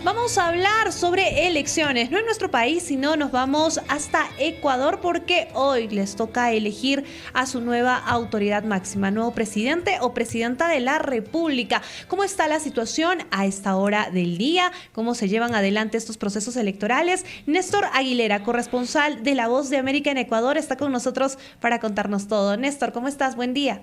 Vamos a hablar sobre elecciones, no en nuestro país, sino nos vamos hasta Ecuador porque hoy les toca elegir a su nueva autoridad máxima, nuevo presidente o presidenta de la República. ¿Cómo está la situación a esta hora del día? ¿Cómo se llevan adelante estos procesos electorales? Néstor Aguilera, corresponsal de La Voz de América en Ecuador, está con nosotros para contarnos todo. Néstor, ¿cómo estás? Buen día.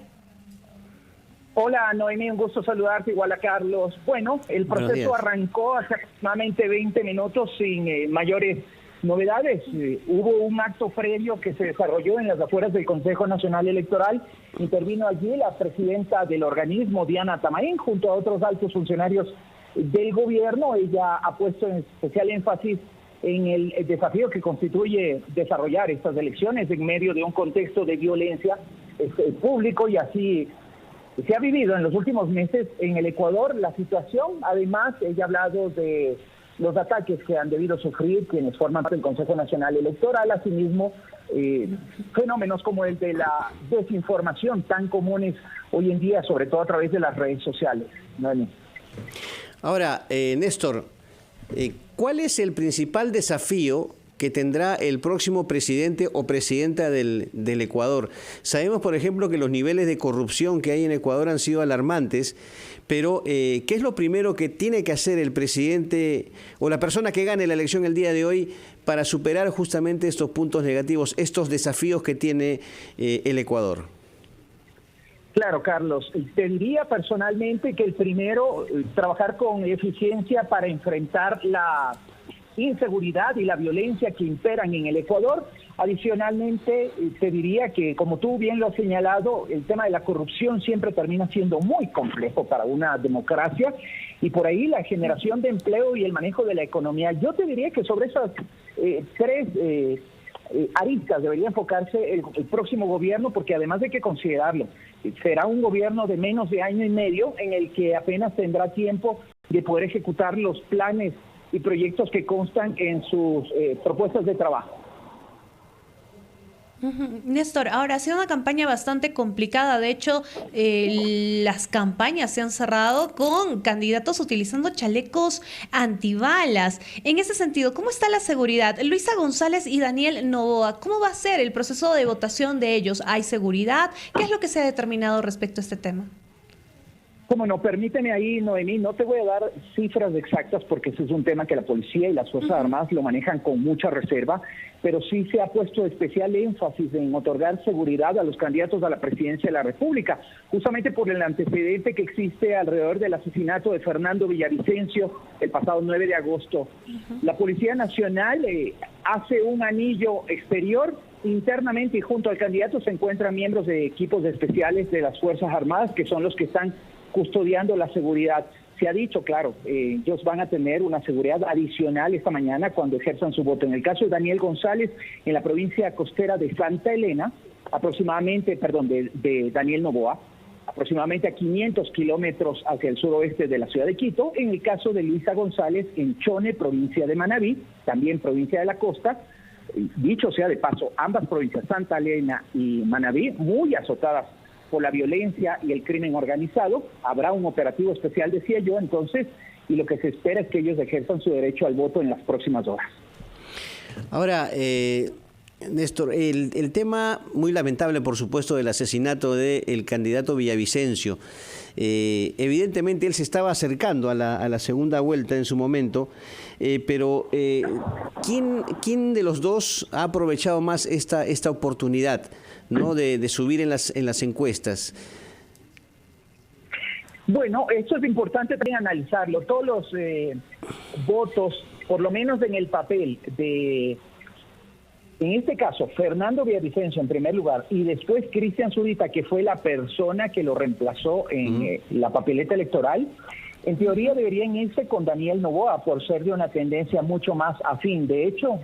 Hola Noemí, un gusto saludarte, igual a Carlos. Bueno, el proceso arrancó hace aproximadamente 20 minutos sin mayores novedades. Hubo un acto previo que se desarrolló en las afueras del Consejo Nacional Electoral. Intervino allí la presidenta del organismo, Diana Tamaín, junto a otros altos funcionarios del gobierno. Ella ha puesto en especial énfasis en el desafío que constituye desarrollar estas elecciones en medio de un contexto de violencia público, y así se ha vivido en los últimos meses en el Ecuador la situación. Además, ella ha hablado de los ataques que han debido sufrir quienes forman parte del Consejo Nacional Electoral, asimismo fenómenos como el de la desinformación tan comunes hoy en día, sobre todo a través de las redes sociales. Ahora, Néstor, ¿cuál es el principal desafío que tendrá el próximo presidente o presidenta del Ecuador? Sabemos, por ejemplo, que los niveles de corrupción que hay en Ecuador han sido alarmantes, pero ¿qué es lo primero que tiene que hacer el presidente o la persona que gane la elección el día de hoy para superar justamente estos puntos negativos, estos desafíos que tiene el Ecuador? Claro, Carlos, te diría personalmente que el primero, trabajar con eficiencia para enfrentar la inseguridad y la violencia que imperan en el Ecuador. Adicionalmente, te diría que, como tú bien lo has señalado, el tema de la corrupción siempre termina siendo muy complejo para una democracia, y por ahí la generación de empleo y el manejo de la economía. Yo te diría que sobre esas tres aristas debería enfocarse el próximo gobierno, porque además de que considerarlo, será un gobierno de menos de año y medio en el que apenas tendrá tiempo de poder ejecutar los planes y proyectos que constan en sus propuestas de trabajo. Néstor, ahora ha sido una campaña bastante complicada. De hecho, las campañas se han cerrado con candidatos utilizando chalecos antibalas. En ese sentido, ¿cómo está la seguridad? Luisa González y Daniel Noboa, ¿cómo va a ser el proceso de votación de ellos? ¿Hay seguridad? ¿Qué es lo que se ha determinado respecto a este tema? Como no, permíteme ahí, Noemí, no te voy a dar cifras exactas porque ese es un tema que la policía y las Fuerzas Armadas lo manejan con mucha reserva, pero sí se ha puesto especial énfasis en otorgar seguridad a los candidatos a la presidencia de la República, justamente por el antecedente que existe alrededor del asesinato de Fernando Villavicencio el pasado 9 de agosto. La Policía Nacional hace un anillo exterior. Internamente y junto al candidato se encuentran miembros de equipos especiales de las Fuerzas Armadas, que son los que están custodiando la seguridad. Se ha dicho, claro, ellos van a tener una seguridad adicional esta mañana cuando ejerzan su voto. En el caso de Daniel González, en la provincia costera de Santa Elena, de Daniel Noboa, aproximadamente a 500 kilómetros hacia el suroeste de la ciudad de Quito. En el caso de Luisa González, en Chone, provincia de Manabí, también provincia de la costa. Dicho sea de paso, ambas provincias, Santa Elena y Manabí, muy azotadas por la violencia y el crimen organizado. Habrá un operativo especial, decía yo, entonces, y lo que se espera es que ellos ejerzan su derecho al voto en las próximas horas. Ahora, Néstor, el tema muy lamentable, por supuesto, del asesinato del candidato Villavicencio. Evidentemente él se estaba acercando a la segunda vuelta en su momento, pero ¿quién de los dos ha aprovechado más esta oportunidad, ¿no?, de subir en las encuestas? Bueno, eso es importante también analizarlo. Todos los votos, por lo menos en el papel, en este caso, Fernando Villavicencio en primer lugar y después Cristian Zurita, que fue la persona que lo reemplazó en la papeleta electoral, en teoría deberían irse con Daniel Noboa por ser de una tendencia mucho más afín. De hecho,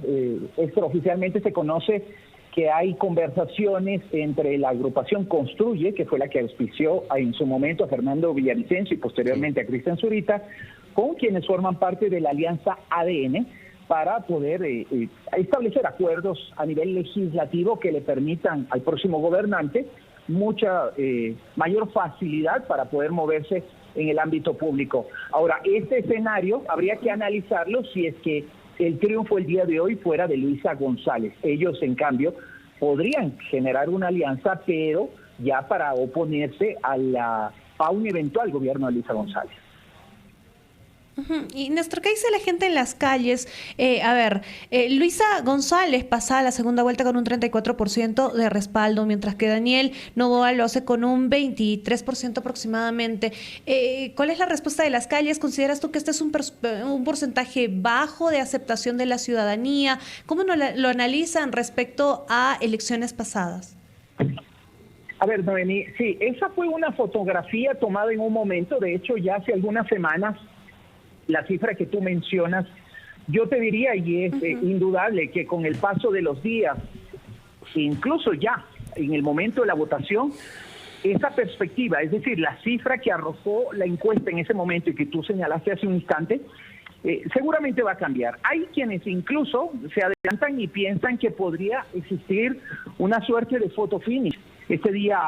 extraoficialmente se conoce que hay conversaciones entre la agrupación Construye, que fue la que auspició en su momento a Fernando Villavicencio y posteriormente a Cristian Zurita, con quienes forman parte de la alianza ADN, para poder establecer acuerdos a nivel legislativo que le permitan al próximo gobernante mucha mayor facilidad para poder moverse en el ámbito público. Ahora, este escenario habría que analizarlo si es que el triunfo el día de hoy fuera de Luisa González. Ellos, en cambio, podrían generar una alianza, pero ya para oponerse a un eventual gobierno de Luisa González. Y Néstor, ¿qué dice la gente en las calles? Luisa González pasa a la segunda vuelta con un 34% de respaldo, mientras que Daniel Noboa lo hace con un 23% aproximadamente. ¿Cuál es la respuesta de las calles? ¿Consideras tú que este es un porcentaje bajo de aceptación de la ciudadanía? ¿Cómo lo analizan respecto a elecciones pasadas? A ver, Noemí, sí, esa fue una fotografía tomada en un momento, de hecho ya hace algunas semanas. La cifra que tú mencionas, yo te diría, y es indudable, que con el paso de los días, incluso ya en el momento de la votación, esa perspectiva, es decir, la cifra que arrojó la encuesta en ese momento y que tú señalaste hace un instante, seguramente va a cambiar. Hay quienes incluso se adelantan y piensan que podría existir una suerte de photo finish este día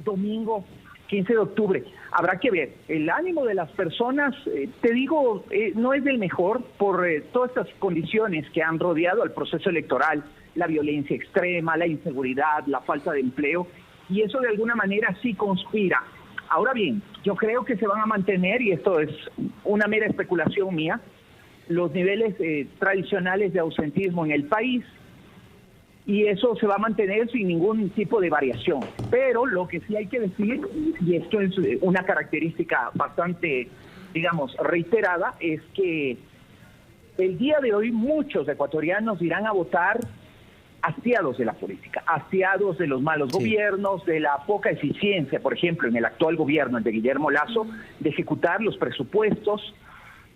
domingo 15 de octubre. Habrá que ver. El ánimo de las personas, te digo, no es del mejor por todas estas condiciones que han rodeado al proceso electoral, la violencia extrema, la inseguridad, la falta de empleo, y eso de alguna manera sí conspira. Ahora bien, yo creo que se van a mantener, y esto es una mera especulación mía, los niveles tradicionales de ausentismo en el país, y eso se va a mantener sin ningún tipo de variación. Pero lo que sí hay que decir, y esto es una característica bastante, digamos, reiterada, es que el día de hoy muchos ecuatorianos irán a votar hastiados de la política, hastiados de los malos gobiernos, de la poca eficiencia, por ejemplo, en el actual gobierno, el de Guillermo Lasso, de ejecutar los presupuestos,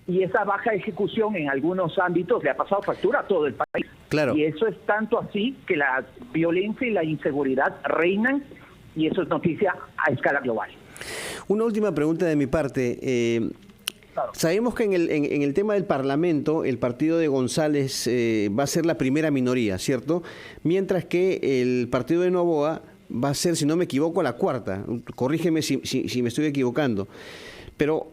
y esa baja ejecución en algunos ámbitos le ha pasado factura a todo el país. Claro. Y eso es tanto así que la violencia y la inseguridad reinan, y eso es noticia a escala global. Una última pregunta de mi parte. Claro. Sabemos que en el tema del Parlamento, el partido de González va a ser la primera minoría, ¿cierto? Mientras que el partido de Noboa va a ser, si no me equivoco, la cuarta. Corrígeme si me estoy equivocando. Pero,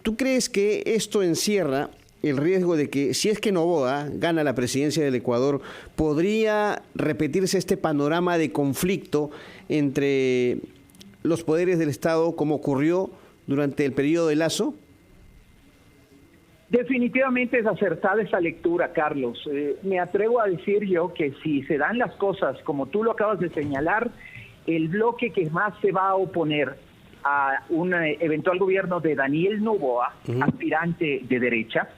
¿tú crees que esto encierra el riesgo de que, si es que Noboa gana la presidencia del Ecuador, podría repetirse este panorama de conflicto entre los poderes del Estado, como ocurrió durante el periodo de Lasso? Definitivamente es acertada esa lectura, Carlos. Me atrevo a decir yo que si se dan las cosas como tú lo acabas de señalar, el bloque que más se va a oponer a un eventual gobierno de Daniel Noboa, aspirante de derecha,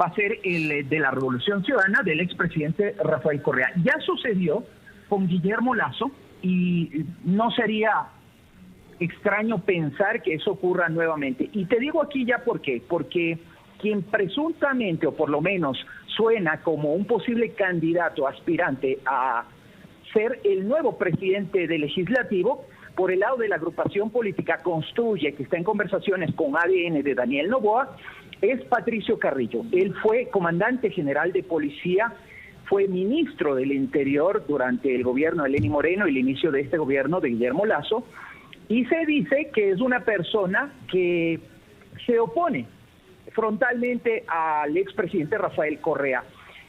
va a ser el de la Revolución Ciudadana del expresidente Rafael Correa. Ya sucedió con Guillermo Lasso y no sería extraño pensar que eso ocurra nuevamente. Y te digo aquí ya por qué, porque quien presuntamente, o por lo menos suena como un posible candidato aspirante a ser el nuevo presidente del Legislativo, por el lado de la agrupación política Construye, que está en conversaciones con ADN de Daniel Noboa, es Patricio Carrillo. Él fue comandante general de policía, fue ministro del Interior durante el gobierno de Lenín Moreno y el inicio de este gobierno de Guillermo Lasso, y se dice que es una persona que se opone frontalmente al expresidente Rafael Correa.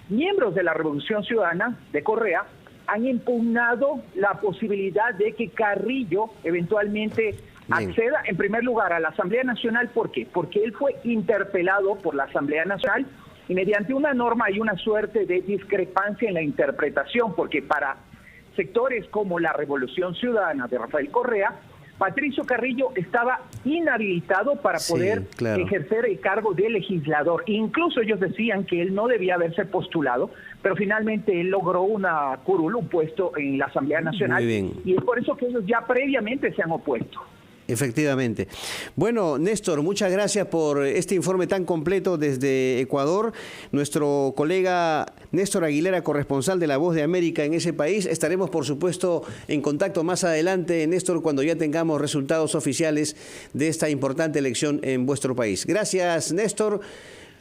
Miembros de la Revolución Ciudadana de Correa han impugnado la posibilidad de que Carrillo eventualmente acceda, en primer lugar, a la Asamblea Nacional. ¿Por qué? Porque él fue interpelado por la Asamblea Nacional y mediante una norma hay una suerte de discrepancia en la interpretación, porque para sectores como la Revolución Ciudadana de Rafael Correa, Patricio Carrillo estaba inhabilitado para poder ejercer el cargo de legislador. Incluso ellos decían que él no debía haberse postulado, pero finalmente él logró una curul, un puesto en la Asamblea Nacional. Y es por eso que ellos ya previamente se han opuesto. Efectivamente. Bueno, Néstor, muchas gracias por este informe tan completo desde Ecuador. Nuestro colega Néstor Aguilera, corresponsal de La Voz de América en ese país. Estaremos, por supuesto, en contacto más adelante, Néstor, cuando ya tengamos resultados oficiales de esta importante elección en vuestro país. Gracias, Néstor.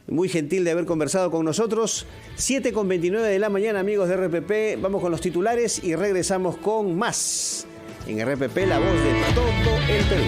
Muy gentil de haber conversado con nosotros. 7:29 de la mañana, amigos de RPP. Vamos con los titulares y regresamos con más en RPP, La Voz de todo el Perú.